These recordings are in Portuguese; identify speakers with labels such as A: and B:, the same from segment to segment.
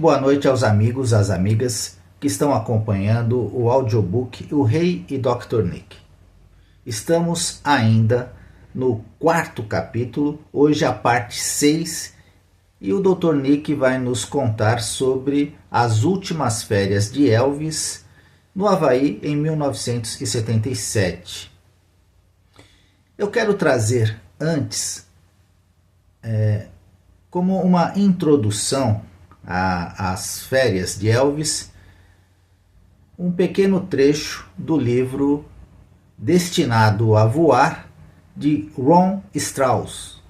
A: Boa noite aos amigos, às amigas que estão acompanhando o audiobook O Rei e Dr. Nick. Estamos ainda no quarto capítulo, hoje a parte 6, e o Dr. Nick vai nos contar sobre as últimas férias de Elvis no Havaí em 1977. Eu quero trazer antes, como uma introdução às férias de Elvis, um pequeno trecho do livro Destinado a Voar, de Ron Strauss,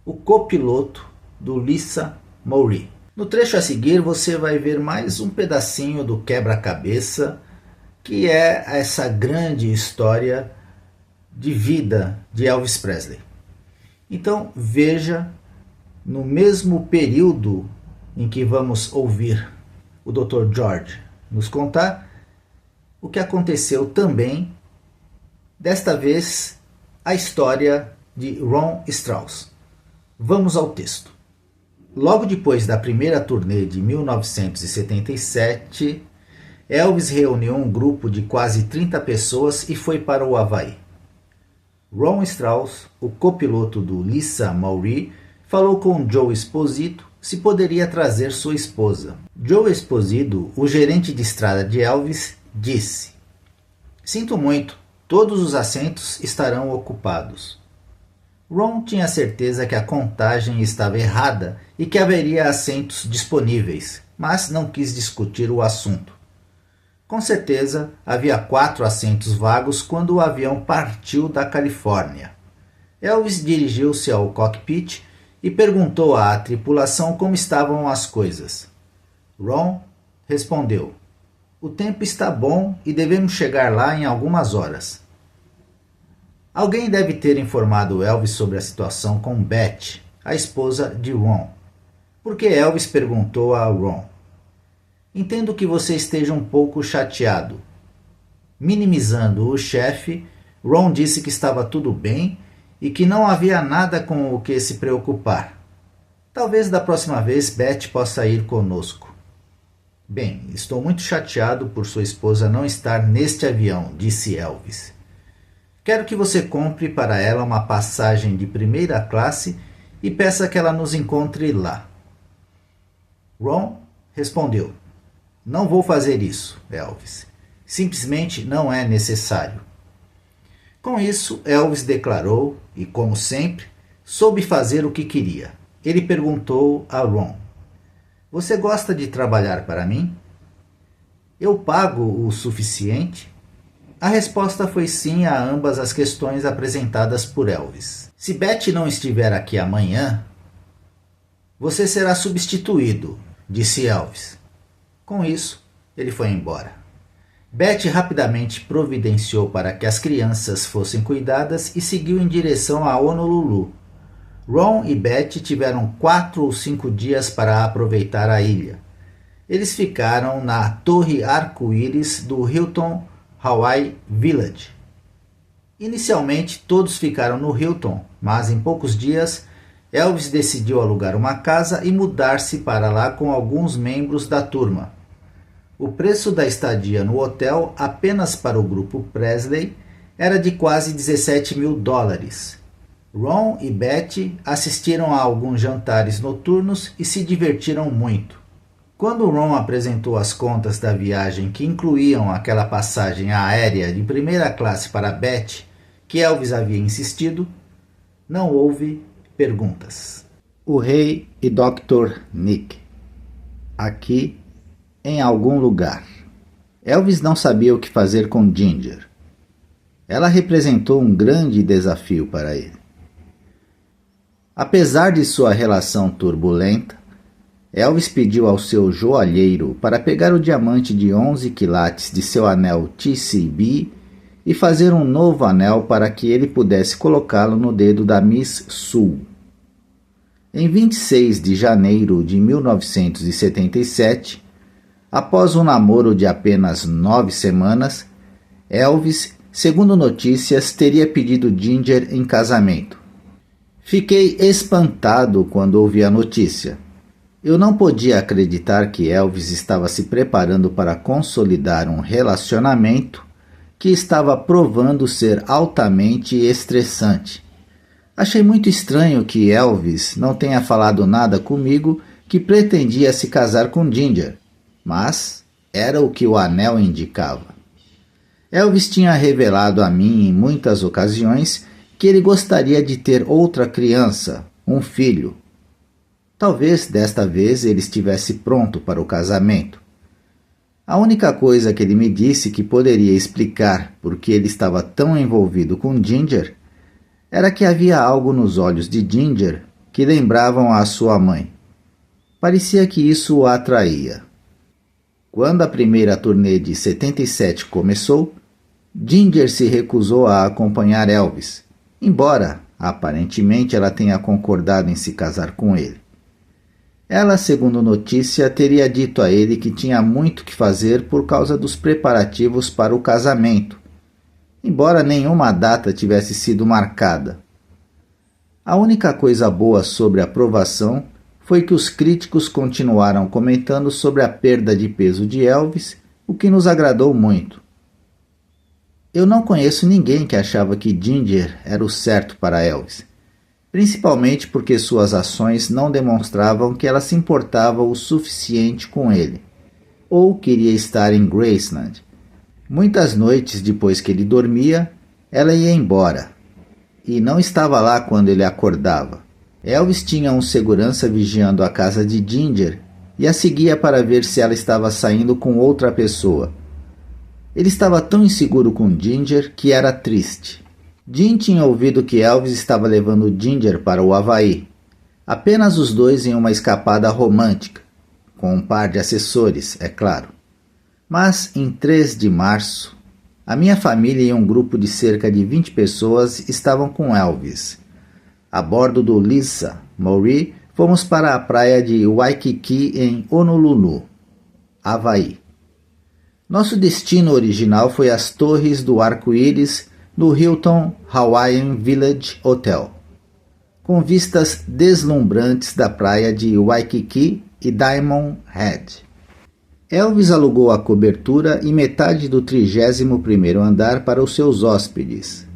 A: o copiloto do Lisa Mowry. No trecho a seguir você vai ver mais um pedacinho do quebra-cabeça, que é essa grande história de vida de Elvis Presley. Então veja, no mesmo período em que vamos ouvir o Dr. George nos contar o que aconteceu também, desta vez, a história de Ron Strauss. Vamos ao texto. Logo depois da primeira turnê de 1977, Elvis reuniu um grupo de quase 30 pessoas e foi para o Havaí. Ron Strauss, o copiloto do Lisa Mowry, falou com Joe Esposito se poderia trazer sua esposa. Joe Esposito, o gerente de estrada de Elvis, disse: "Sinto muito, todos os assentos estarão ocupados." Ron tinha certeza que a contagem estava errada e que haveria assentos disponíveis, mas não quis discutir o assunto. Com certeza, havia 4 assentos vagos quando o avião partiu da Califórnia. Elvis dirigiu-se ao cockpit e perguntou à tripulação como estavam as coisas. Ron respondeu: "O tempo está bom e devemos chegar lá em algumas horas." Alguém deve ter informado Elvis sobre a situação com Beth, a esposa de Ron, porque Elvis perguntou a Ron: "Entendo que você esteja um pouco chateado." Minimizando o chefe, Ron disse que estava tudo bem e que não havia nada com o que se preocupar. "Talvez da próxima vez Beth possa ir conosco." "Bem, estou muito chateado por sua esposa não estar neste avião", disse Elvis. "Quero que você compre para ela uma passagem de primeira classe e peça que ela nos encontre lá." Ron respondeu: "Não vou fazer isso, Elvis. Simplesmente não é necessário." Com isso, Elvis declarou, e como sempre, soube fazer o que queria. Ele perguntou a Ron: "Você gosta de trabalhar para mim? Eu pago o suficiente?" A resposta foi sim a ambas as questões apresentadas por Elvis. "Se Beth não estiver aqui amanhã, você será substituído", disse Elvis. Com isso, ele foi embora. Beth rapidamente providenciou para que as crianças fossem cuidadas e seguiu em direção a Honolulu. Ron e Beth tiveram 4 ou 5 dias para aproveitar a ilha. Eles ficaram na Torre Arco-Íris do Hilton Hawaii Village. Inicialmente, todos ficaram no Hilton, mas em poucos dias, Elvis decidiu alugar uma casa e mudar-se para lá com alguns membros da turma. O preço da estadia no hotel, apenas para o grupo Presley, era de quase $17.000. Ron e Beth assistiram a alguns jantares noturnos e se divertiram muito. Quando Ron apresentou as contas da viagem que incluíam aquela passagem aérea de primeira classe para Beth, que Elvis havia insistido, não houve perguntas. O Rei e Dr. Nick. Aqui em algum lugar. Elvis não sabia o que fazer com Ginger. Ela representou um grande desafio para ele. Apesar de sua relação turbulenta, Elvis pediu ao seu joalheiro para pegar o diamante de 11 quilates de seu anel TCB e fazer um novo anel para que ele pudesse colocá-lo no dedo da Miss Sue. Em 26 de janeiro de 1977, após um namoro de apenas 9 semanas, Elvis, segundo notícias, teria pedido Ginger em casamento. Fiquei espantado quando ouvi a notícia. Eu não podia acreditar que Elvis estava se preparando para consolidar um relacionamento que estava provando ser altamente estressante. Achei muito estranho que Elvis não tenha falado nada comigo que pretendia se casar com Ginger, mas era o que o anel indicava. Elvis tinha revelado a mim em muitas ocasiões que ele gostaria de ter outra criança, um filho. Talvez desta vez ele estivesse pronto para o casamento. A única coisa que ele me disse que poderia explicar por que ele estava tão envolvido com Ginger era que havia algo nos olhos de Ginger que lembravam a sua mãe. Parecia que isso o atraía. Quando a primeira turnê de 77 começou, Ginger se recusou a acompanhar Elvis, embora aparentemente ela tenha concordado em se casar com ele. Ela, segundo notícia, teria dito a ele que tinha muito que fazer por causa dos preparativos para o casamento, embora nenhuma data tivesse sido marcada. A única coisa boa sobre a aprovação foi que os críticos continuaram comentando sobre a perda de peso de Elvis, o que nos agradou muito. Eu não conheço ninguém que achava que Ginger era o certo para Elvis, principalmente porque suas ações não demonstravam que ela se importava o suficiente com ele, ou queria estar em Graceland. Muitas noites depois que ele dormia, ela ia embora, e não estava lá quando ele acordava. Elvis tinha um segurança vigiando a casa de Ginger e a seguia para ver se ela estava saindo com outra pessoa. Ele estava tão inseguro com Ginger que era triste. Jim tinha ouvido que Elvis estava levando Ginger para o Havaí, apenas os dois em uma escapada romântica, com um par de assessores, é claro. Mas, em 3 de março, a minha família e um grupo de cerca de 20 pessoas estavam com Elvis. A bordo do Lisa Mauri, fomos para a praia de Waikiki em Honolulu, Havaí. Nosso destino original foi as Torres do Arco-Íris no Hilton Hawaiian Village Hotel, com vistas deslumbrantes da praia de Waikiki e Diamond Head. Elvis alugou a cobertura e metade do 31º andar para os seus hóspedes.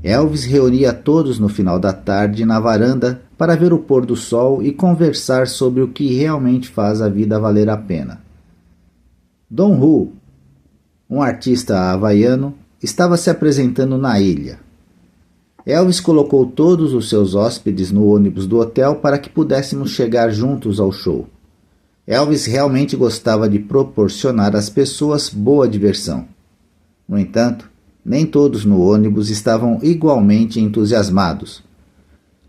A: Elvis reunia todos no final da tarde na varanda para ver o pôr do sol e conversar sobre o que realmente faz a vida valer a pena. Don Hu, um artista havaiano, estava se apresentando na ilha. Elvis colocou todos os seus hóspedes no ônibus do hotel para que pudéssemos chegar juntos ao show. Elvis realmente gostava de proporcionar às pessoas boa diversão. No entanto, nem todos no ônibus estavam igualmente entusiasmados.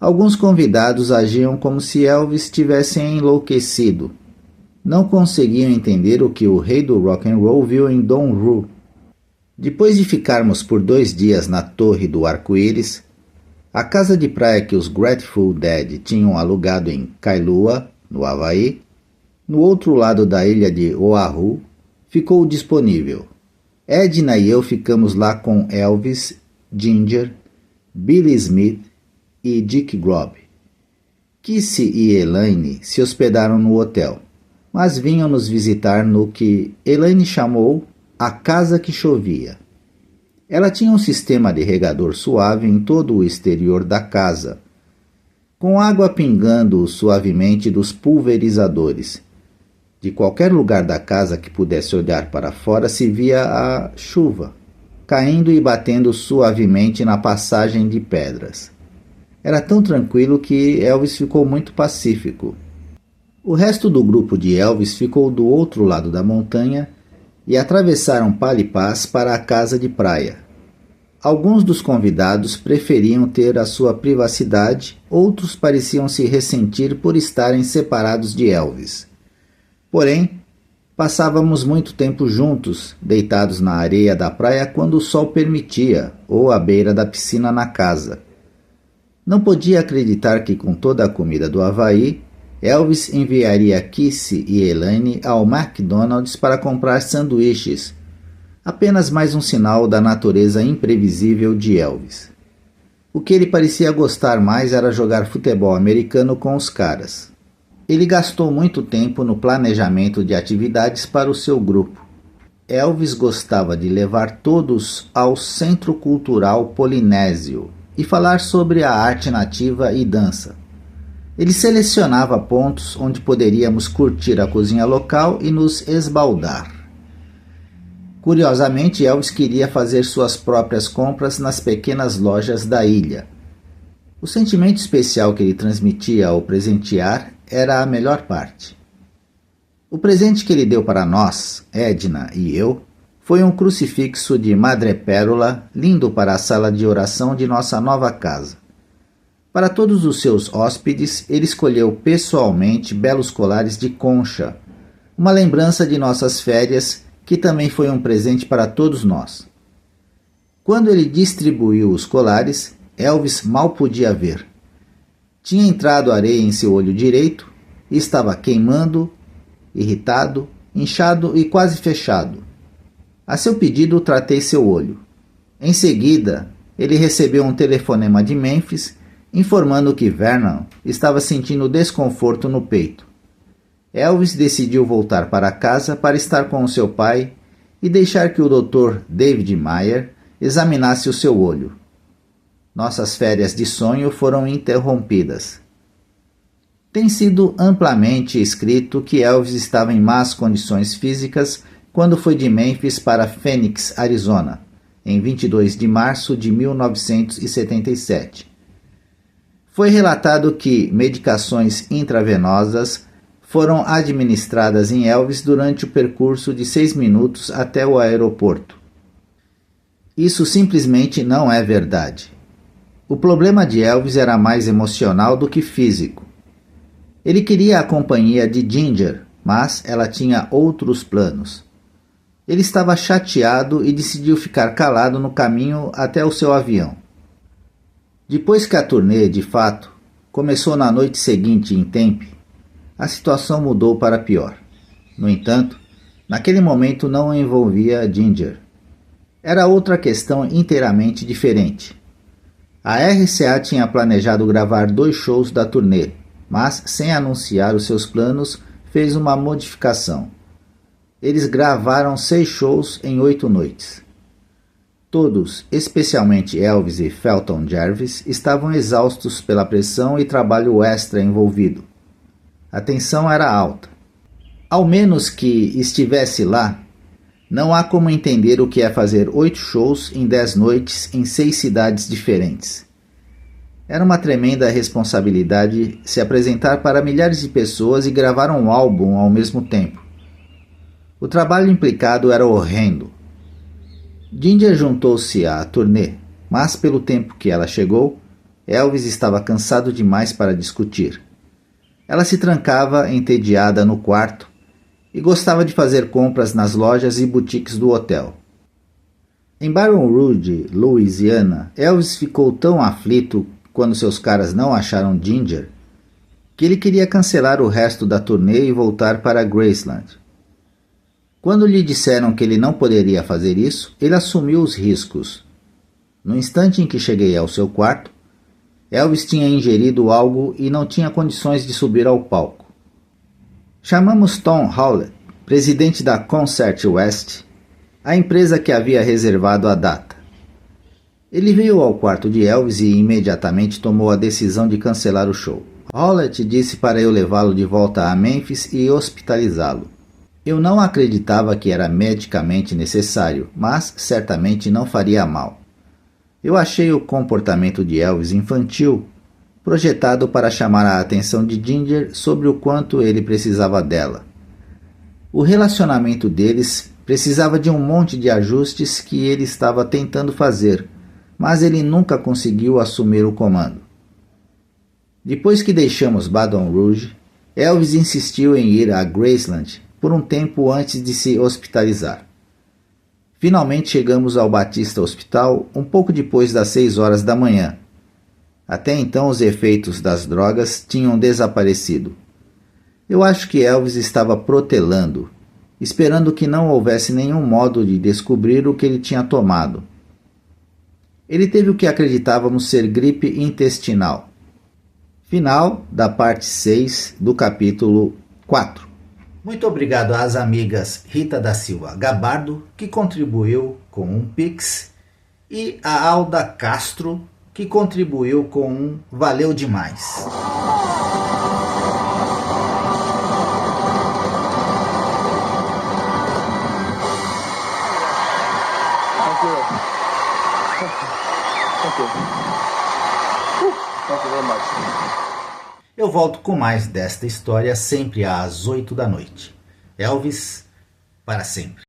A: Alguns convidados agiam como se Elvis tivesse enlouquecido. Não conseguiam entender o que o rei do rock and roll viu em Don Hu. Depois de ficarmos por 2 dias na Torre do Arco-Íris, a casa de praia que os Grateful Dead tinham alugado em Kailua, no Havaí, no outro lado da ilha de Oahu, ficou disponível. Edna e eu ficamos lá com Elvis, Ginger, Billy Smith e Dick Grob. Kissy e Elaine se hospedaram no hotel, mas vinham nos visitar no que Elaine chamou a casa que chovia. Ela tinha um sistema de regador suave em todo o exterior da casa, com água pingando suavemente dos pulverizadores. De qualquer lugar da casa que pudesse olhar para fora se via a chuva, caindo e batendo suavemente na passagem de pedras. Era tão tranquilo que Elvis ficou muito pacífico. O resto do grupo de Elvis ficou do outro lado da montanha e atravessaram Palipás para a casa de praia. Alguns dos convidados preferiam ter a sua privacidade, outros pareciam se ressentir por estarem separados de Elvis. Porém, passávamos muito tempo juntos, deitados na areia da praia quando o sol permitia, ou à beira da piscina na casa. Não podia acreditar que com toda a comida do Havaí, Elvis enviaria Kissy e Elaine ao McDonald's para comprar sanduíches. Apenas mais um sinal da natureza imprevisível de Elvis. O que ele parecia gostar mais era jogar futebol americano com os caras. Ele gastou muito tempo no planejamento de atividades para o seu grupo. Elvis gostava de levar todos ao Centro Cultural Polinésio e falar sobre a arte nativa e dança. Ele selecionava pontos onde poderíamos curtir a cozinha local e nos esbaldar. Curiosamente, Elvis queria fazer suas próprias compras nas pequenas lojas da ilha. O sentimento especial que ele transmitia ao presentear era a melhor parte. O presente que ele deu para nós, Edna e eu, foi um crucifixo de madrepérola lindo para a sala de oração de nossa nova casa. Para todos os seus hóspedes, ele escolheu pessoalmente belos colares de concha, uma lembrança de nossas férias, que também foi um presente para todos nós. Quando ele distribuiu os colares, Elvis mal podia ver. Tinha entrado areia em seu olho direito e estava queimando, irritado, inchado e quase fechado. A seu pedido, tratei seu olho. Em seguida, ele recebeu um telefonema de Memphis informando que Vernon estava sentindo desconforto no peito. Elvis decidiu voltar para casa para estar com o seu pai e deixar que o Dr. David Meyer examinasse o seu olho. Nossas férias de sonho foram interrompidas. Tem sido amplamente escrito que Elvis estava em más condições físicas quando foi de Memphis para Phoenix, Arizona, em 22 de março de 1977. Foi relatado que medicações intravenosas foram administradas em Elvis durante o percurso de 6 minutos até o aeroporto. Isso simplesmente não é verdade. O problema de Elvis era mais emocional do que físico. Ele queria a companhia de Ginger, mas ela tinha outros planos. Ele estava chateado e decidiu ficar calado no caminho até o seu avião. Depois que a turnê, de fato, começou na noite seguinte em Tempe, a situação mudou para pior. No entanto, naquele momento não envolvia Ginger. Era outra questão inteiramente diferente. A RCA tinha planejado gravar 2 shows da turnê, mas, sem anunciar os seus planos, fez uma modificação. Eles gravaram 6 shows em 8 noites. Todos, especialmente Elvis e Felton Jervis, estavam exaustos pela pressão e trabalho extra envolvido. A tensão era alta. Ao menos que estivesse lá, não há como entender o que é fazer 8 shows em 10 noites em 6 cidades diferentes. Era uma tremenda responsabilidade se apresentar para milhares de pessoas e gravar um álbum ao mesmo tempo. O trabalho implicado era horrendo. Ginger juntou-se à turnê, mas pelo tempo que ela chegou, Elvis estava cansado demais para discutir. Ela se trancava entediada no quarto e gostava de fazer compras nas lojas e boutiques do hotel. Em Baton Rouge, Louisiana, Elvis ficou tão aflito quando seus caras não acharam Ginger que ele queria cancelar o resto da turnê e voltar para Graceland. Quando lhe disseram que ele não poderia fazer isso, ele assumiu os riscos. No instante em que cheguei ao seu quarto, Elvis tinha ingerido algo e não tinha condições de subir ao palco. Chamamos Tom Howlett, presidente da Concert West, a empresa que havia reservado a data. Ele veio ao quarto de Elvis e imediatamente tomou a decisão de cancelar o show. Howlett disse para eu levá-lo de volta a Memphis e hospitalizá-lo. Eu não acreditava que era medicamente necessário, mas certamente não faria mal. Eu achei o comportamento de Elvis infantil, projetado para chamar a atenção de Ginger sobre o quanto ele precisava dela. O relacionamento deles precisava de um monte de ajustes que ele estava tentando fazer, mas ele nunca conseguiu assumir o comando. Depois que deixamos Baton Rouge, Elvis insistiu em ir a Graceland por um tempo antes de se hospitalizar. Finalmente chegamos ao Batista Hospital um pouco depois das 6 horas da manhã. Até então os efeitos das drogas tinham desaparecido. Eu acho que Elvis estava protelando, esperando que não houvesse nenhum modo de descobrir o que ele tinha tomado. Ele teve o que acreditávamos ser gripe intestinal. Final da parte 6 do capítulo 4. Muito obrigado às amigas Rita da Silva Gabardo, que contribuiu com um Pix, e a Alda Castro, que contribuiu com um Valeu Demais. Eu volto com mais desta história sempre às 8 da noite. Elvis, para sempre.